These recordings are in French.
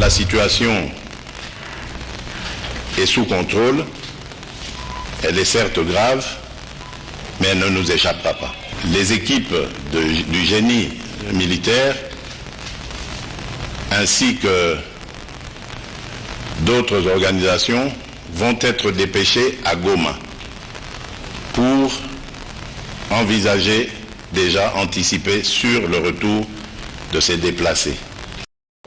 la situation est sous contrôle. Elle est certes grave, mais elle ne nous échappera pas. Les équipes du génie militaire, ainsi que d'autres organisations, vont être dépêchées à Goma pour envisager, déjà anticiper sur le retour de ces déplacés.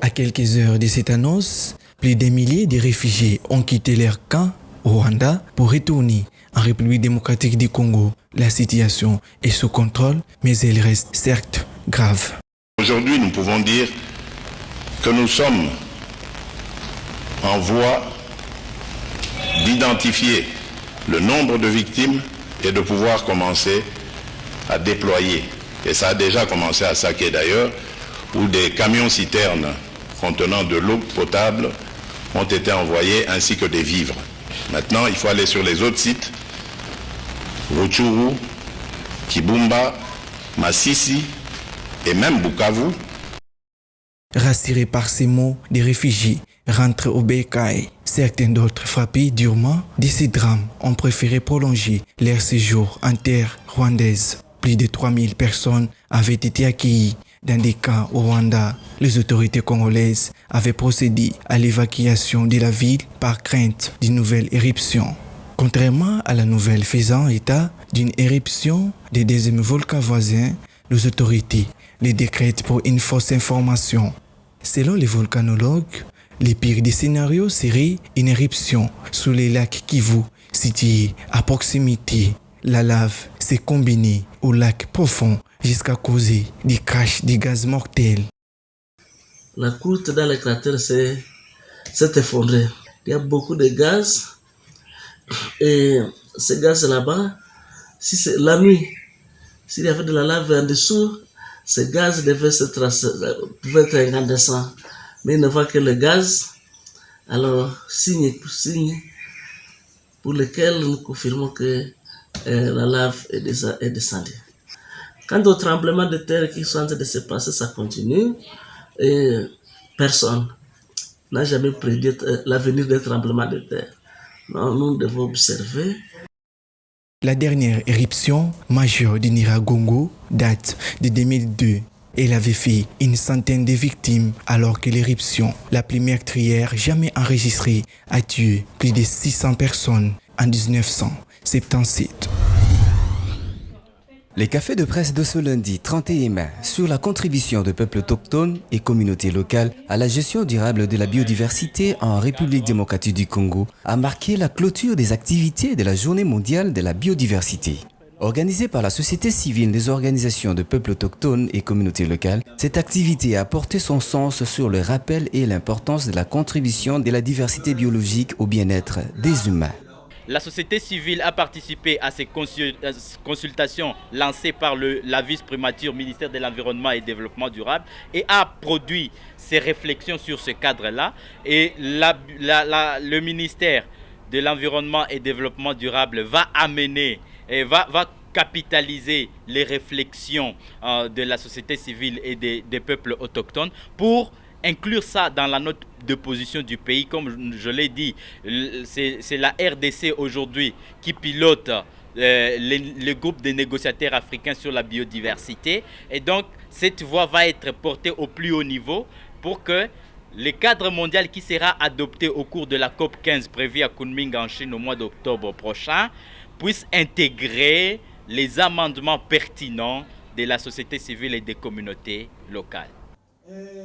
À quelques heures de cette annonce, plus d'un millier de réfugiés ont quitté leur camp au Rwanda pour retourner en République démocratique du Congo. La situation est sous contrôle, mais elle reste certes grave. Aujourd'hui, nous pouvons dire que nous sommes en voie d'identifier le nombre de victimes et de pouvoir commencer à déployer. Et ça a déjà commencé à Saké d'ailleurs, où des camions-citernes contenant de l'eau potable ont été envoyés ainsi que des vivres. Maintenant, il faut aller sur les autres sites, Rutshuru, Kibumba, Masisi et même Bukavu. Rassurés par ces mots, des réfugiés rentrent au Bécaye. Certains d'autres, frappés durement de ces drames, ont préféré prolonger leur séjour en terre rwandaise. Plus de 3000 personnes avaient été accueillies dans des camps au Rwanda. Les autorités congolaises avaient procédé à l'évacuation de la ville par crainte d'une nouvelle éruption. Contrairement à la nouvelle faisant état d'une éruption des deuxièmes volcans voisins, les autorités les décrètent pour une fausse information. Selon les volcanologues, le pire des scénarios serait une éruption sous les lacs Kivu, situés à proximité. La lave s'est combinée au lac profond jusqu'à causer des crashs de gaz mortels. La croûte dans les cratères s'est effondrée. Il y a beaucoup de gaz. Et ce gaz là-bas, si c'est la nuit, s'il y avait de la lave en dessous, ce gaz pouvait être incandescent. Mais il ne voit que le gaz. Alors, signe pour lequel nous confirmons que la lave est descendue. Quant au tremblement de terre qui sont en train de se passer, ça continue. Et personne n'a jamais prédit l'avenir des tremblements de terre. Non, nous devons observer. La dernière éruption majeure du Nyiragongo date de 2002. Elle avait fait une centaine de victimes alors que l'éruption la plus meurtrière jamais enregistrée a tué plus de 600 personnes en 1977. Les cafés de presse de ce lundi 31 mai sur la contribution de peuples autochtones et communautés locales à la gestion durable de la biodiversité en République démocratique du Congo a marqué la clôture des activités de la Journée mondiale de la biodiversité. Organisée par la société civile des organisations de peuples autochtones et communautés locales, cette activité a porté son sens sur le rappel et l'importance de la contribution de la diversité biologique au bien-être des humains. La société civile a participé à ces consultations lancées par la vice-primature ministère de l'Environnement et Développement durable et a produit ses réflexions sur ce cadre-là. Et le ministère de l'Environnement et Développement durable va amener et va capitaliser les réflexions de la société civile et des peuples autochtones pour inclure ça dans la note de position du pays. Comme je l'ai dit, c'est la RDC aujourd'hui qui pilote le groupe des négociateurs africains sur la biodiversité. Et donc, cette voie va être portée au plus haut niveau pour que le cadre mondial qui sera adopté au cours de la COP 15 prévue à Kunming en Chine au mois d'octobre prochain puisse intégrer les amendements pertinents de la société civile et des communautés locales.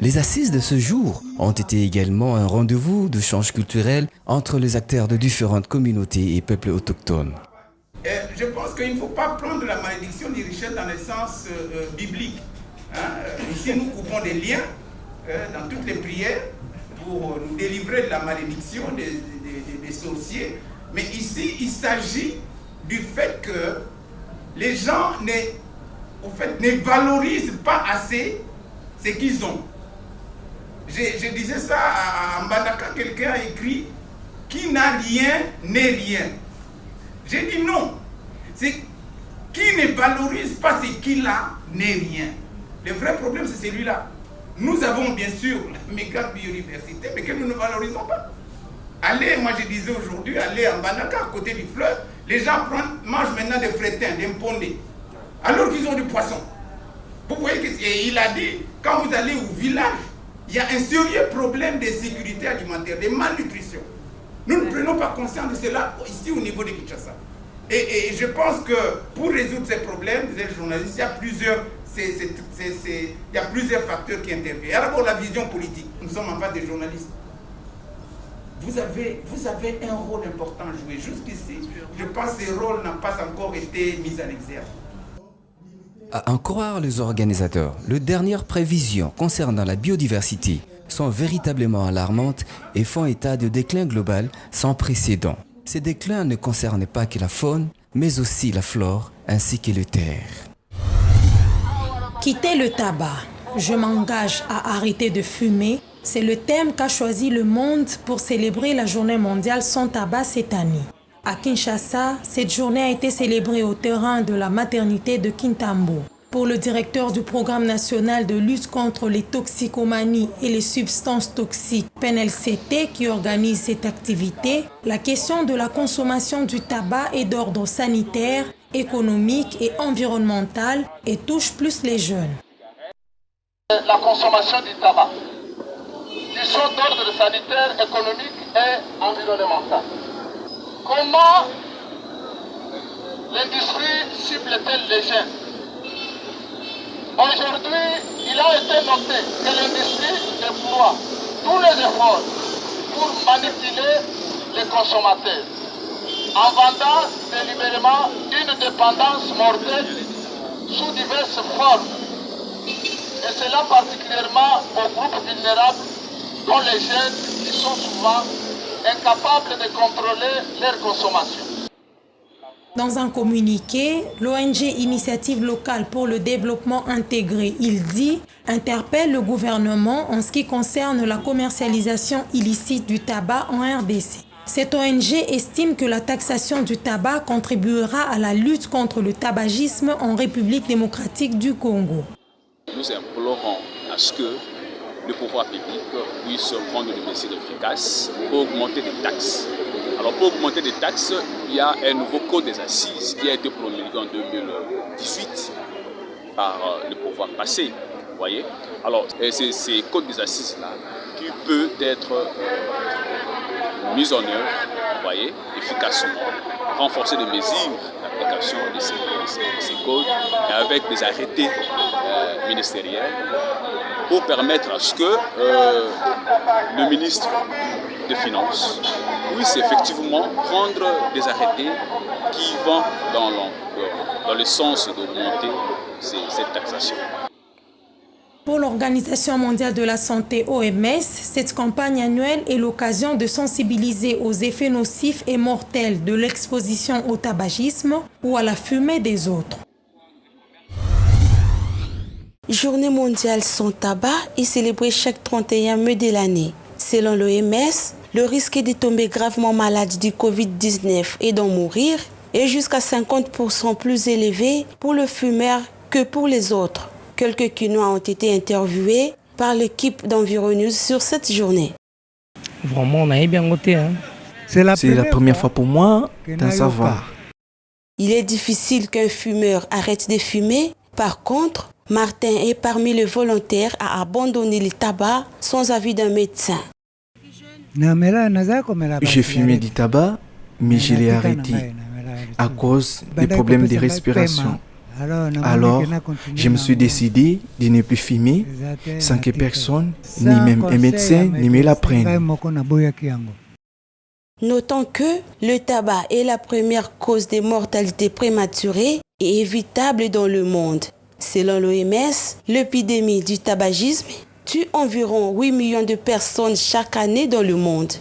Les assises de ce jour ont été également un rendez-vous de change culturel entre les acteurs de différentes communautés et peuples autochtones. Je pense qu'il ne faut pas prendre la malédiction des richesses dans le sens biblique. Ici, nous coupons des liens dans toutes les prières pour nous délivrer de la malédiction des sorciers. Mais ici, il s'agit du fait que les gens ne valorisent pas assez ce qu'ils ont. Je disais ça à Mbandaka, quelqu'un a écrit « Qui n'a rien n'est rien ». J'ai dit non. C'est qui ne valorise pas ce qu'il a n'est rien. Le vrai problème, c'est celui-là. Nous avons bien sûr la méga biodiversité, mais que nous ne valorisons pas. Allez, moi je disais aujourd'hui, allez en Banaka, à côté du fleuve, les gens mangent maintenant des frétins, des mpondés, alors qu'ils ont du poisson. Vous voyez qu'il a dit, quand vous allez au village, il y a un sérieux problème de sécurité alimentaire, de malnutrition. Nous ne prenons pas conscience de cela ici au niveau de Kinshasa. Et je pense que pour résoudre ces problèmes, vous êtes journaliste, il y a plusieurs facteurs qui interviennent. D'abord la vision politique. Nous sommes en face des journalistes. Vous avez un rôle important à jouer. Jusqu'ici, je pense que ce rôle n'a pas encore été mis en exergue. À en croire les organisateurs, les dernières prévisions concernant la biodiversité sont véritablement alarmantes et font état de déclin global sans précédent. Ces déclins ne concernent pas que la faune, mais aussi la flore ainsi que les terres. Quitter le tabac. Je m'engage à arrêter de fumer. C'est le thème qu'a choisi le monde pour célébrer la journée mondiale sans tabac cette année. À Kinshasa, cette journée a été célébrée au terrain de la maternité de Kintambo. Pour le directeur du programme national de lutte contre les toxicomanies et les substances toxiques, PNLCT, qui organise cette activité, la question de la consommation du tabac est d'ordre sanitaire, économique et environnemental et touche plus les jeunes. La consommation du tabac, qui sont d'ordre sanitaire, économique et environnemental. Comment l'industrie cible-t-elle les jeunes? Aujourd'hui, il a été noté que l'industrie déploie tous les efforts pour manipuler les consommateurs en vendant délibérément une dépendance mortelle sous diverses formes. Et cela particulièrement aux groupes vulnérables dont les jeunes qui sont souvent incapables de contrôler leur consommation. Dans un communiqué, l'ONG Initiative locale pour le développement intégré, ILDI, interpelle le gouvernement en ce qui concerne la commercialisation illicite du tabac en RDC. Cette ONG estime que la taxation du tabac contribuera à la lutte contre le tabagisme en République démocratique du Congo. Nous implorons à ce que le pouvoir public puisse prendre des mesures efficaces pour augmenter les taxes. Alors pour augmenter les taxes, il y a un nouveau code des assises qui a été promulgué en 2018 par le pouvoir passé. Vous voyez? Alors c'est ces codes des assises-là qui peut être mis en œuvre, vous voyez, efficacement, renforcer les mesures d'application de ces codes et avec des arrêtés ministériels pour permettre à ce que le ministre des Finances puisse effectivement prendre des arrêtés qui vont dans le sens d'augmenter cette taxation. Pour l'Organisation mondiale de la santé OMS, cette campagne annuelle est l'occasion de sensibiliser aux effets nocifs et mortels de l'exposition au tabagisme ou à la fumée des autres. Journée mondiale sans tabac est célébrée chaque 31 mai de l'année. Selon l'OMS, le risque de tomber gravement malade du Covid-19 et d'en mourir est jusqu'à 50% plus élevé pour le fumeur que pour les autres. Quelques Kinois ont été interviewés par l'équipe d'Environews sur cette journée. Vraiment, on a bien noté. C'est la première fois pour moi d'en savoir. Il est difficile qu'un fumeur arrête de fumer. Par contre, Martin est parmi les volontaires à abandonner le tabac sans avis d'un médecin. J'ai fumé du tabac, mais je l'ai arrêté à cause des problèmes de respiration. Alors, je me suis décidé de ne plus fumer sans que personne, ni même un médecin, ne me l'apprenne. Notons que le tabac est la première cause de mortalité prématurée et évitable dans le monde. Selon l'OMS, l'épidémie du tabagisme tue environ 8 millions de personnes chaque année dans le monde.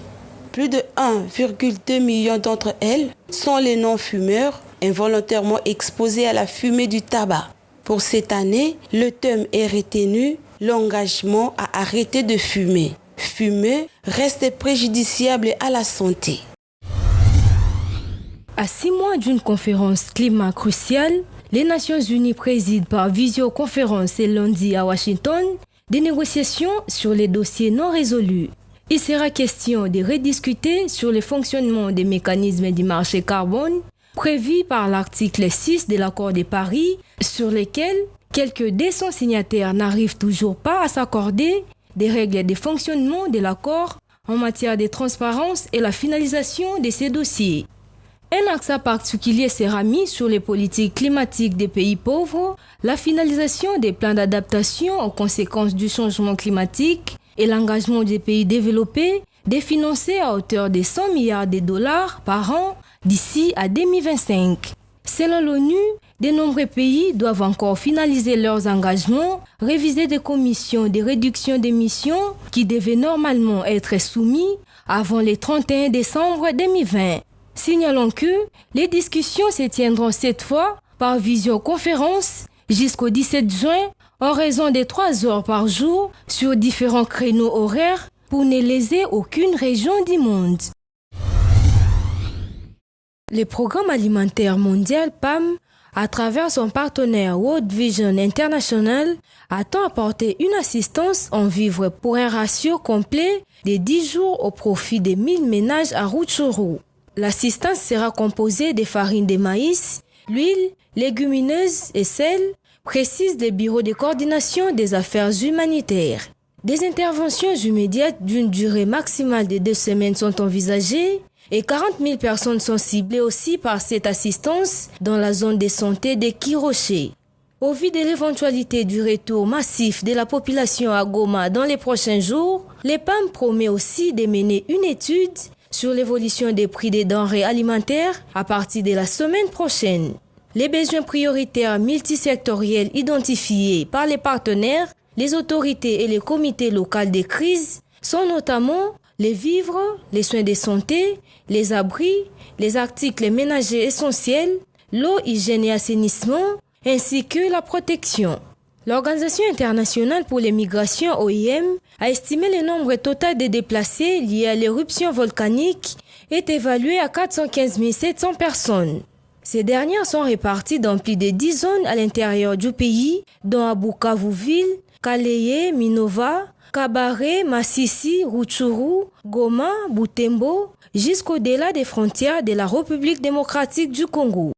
Plus de 1,2 million d'entre elles sont les non-fumeurs involontairement exposés à la fumée du tabac. Pour cette année, le thème est retenu « L'engagement à arrêter de fumer ». Fumer reste préjudiciable à la santé. À 6 mois d'une conférence climat cruciale, les Nations Unies président par visioconférence ce lundi à Washington des négociations sur les dossiers non résolus. Il sera question de rediscuter sur le fonctionnement des mécanismes du marché carbone prévus par l'article 6 de l'accord de Paris, sur lesquels quelques 200 signataires n'arrivent toujours pas à s'accorder des règles de fonctionnement de l'accord en matière de transparence et la finalisation de ces dossiers. Un accent particulier sera mis sur les politiques climatiques des pays pauvres, la finalisation des plans d'adaptation aux conséquences du changement climatique et l'engagement des pays développés de financer à hauteur de 100 milliards de dollars par an d'ici à 2025. Selon l'ONU, de nombreux pays doivent encore finaliser leurs engagements, réviser des commissions de réduction d'émissions qui devaient normalement être soumis avant le 31 décembre 2020. Signalons que les discussions se tiendront cette fois par visioconférence jusqu'au 17 juin en raison de 3 heures par jour sur différents créneaux horaires pour ne léser aucune région du monde. Le Programme alimentaire mondial PAM, à travers son partenaire World Vision International, attend apporter une assistance en vivres pour un ratio complet de 10 jours au profit des 1000 ménages à Rutshuru. L'assistance sera composée de farine de maïs, l'huile, légumineuses et sel, précise le Bureau de coordination des affaires humanitaires. Des interventions immédiates d'une durée maximale de 2 semaines sont envisagées et 40 000 personnes sont ciblées aussi par cette assistance dans la zone de santé de Kiroché. Au vu de l'éventualité du retour massif de la population à Goma dans les prochains jours, le PAM promet aussi de mener une étude sur l'évolution des prix des denrées alimentaires à partir de la semaine prochaine. Les besoins prioritaires multisectoriels identifiés par les partenaires, les autorités et les comités locaux de crise sont notamment les vivres, les soins de santé, les abris, les articles ménagers essentiels, l'eau, hygiène et assainissement, ainsi que la protection. L'Organisation internationale pour les migrations OIM a estimé le nombre total de déplacés liés à l'éruption volcanique est évalué à 415 700 personnes. Ces dernières sont réparties dans plus de 10 zones à l'intérieur du pays, dont à Bukavu-Ville, Kaleye, Minova, Kabare, Masisi, Rutshuru, Goma, Butembo, jusqu'au-delà des frontières de la République démocratique du Congo.